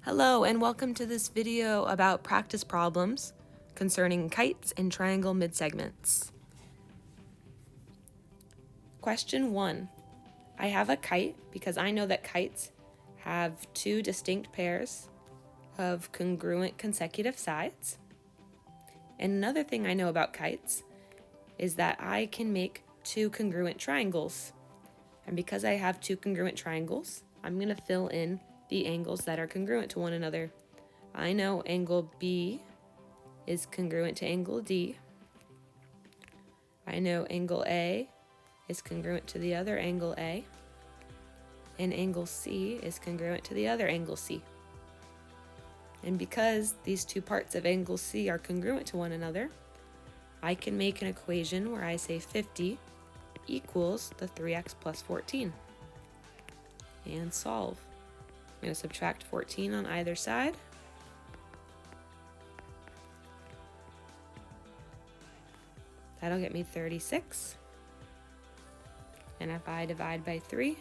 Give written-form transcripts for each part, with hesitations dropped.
Hello and welcome to this video about practice problems concerning kites in triangle midsegments. Question 1. I have a kite because I know that kites have two distinct pairs of congruent consecutive sides. And another thing I know about kites is that I can make two congruent triangles. And because I have two congruent triangles, I'm going to fill in the angles that are congruent to one another. I know angle B is congruent to angle D. I know angle A is congruent to the other angle A. And angle C is congruent to the other angle C. And because these two parts of angle C are congruent to one another, I can make an equation where I say 50 equals the 3x plus 14 and solve. I'm going to subtract 14 on either side. That'll get me 36. And if I divide by 3,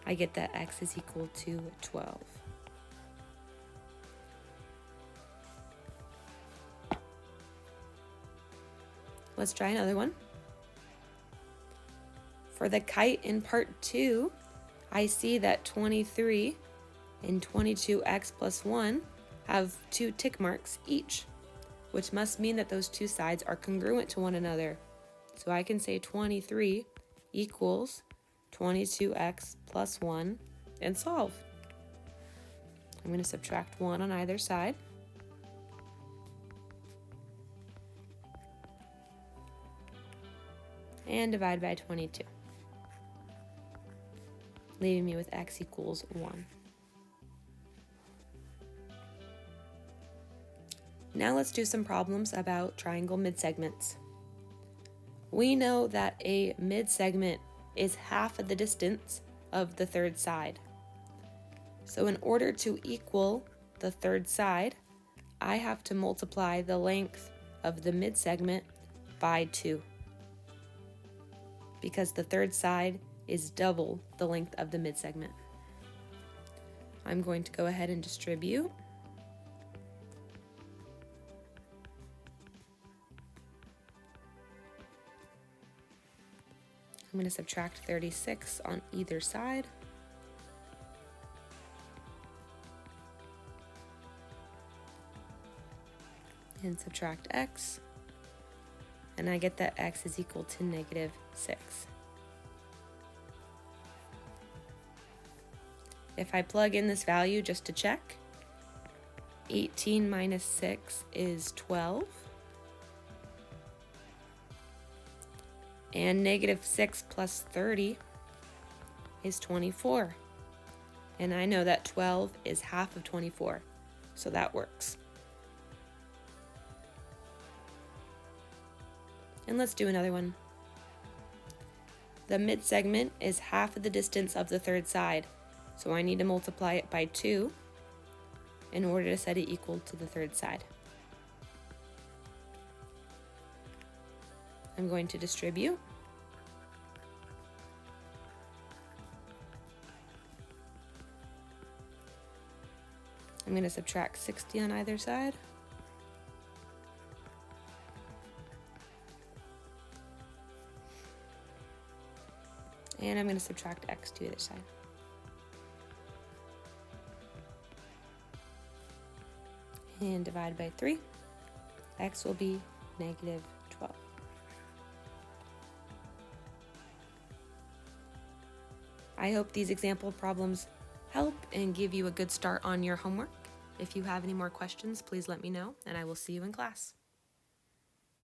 I get that x is equal to 12. Let's try another one. For the kite in part 2, I see that 23 and 22x plus 1 have two tick marks each, which must mean that those two sides are congruent to one another. So I can say 23 equals 22x plus 1 and solve. I'm going to subtract 1 on either side. And divide by 22. Leaving me with x equals 1. Now let's do some problems about triangle midsegments. We know that a midsegment is half of the distance of the third side. So in order to equal the third side, I have to multiply the length of the midsegment by 2. Because the third side is double the length of the midsegment. I'm going to go ahead and distribute. I'm going to subtract 36 on either side. And subtract x. And I get that x is equal to negative 6. If I plug in this value just to check, 18 minus 6 is 12. And negative 6 plus 30 is 24. And I know that 12 is half of 24, so that works. And let's do another one. The midsegment is half of the distance of the third side, so I need to multiply it by 2 in order to set it equal to the third side. I'm going to distribute. I'm going to subtract 60 on either side. And I'm going to subtract x to either side. And divide by 3. X will be negative 12. I hope these example problems help and give you a good start on your homework. If you have any more questions, please let me know, and I will see you in class.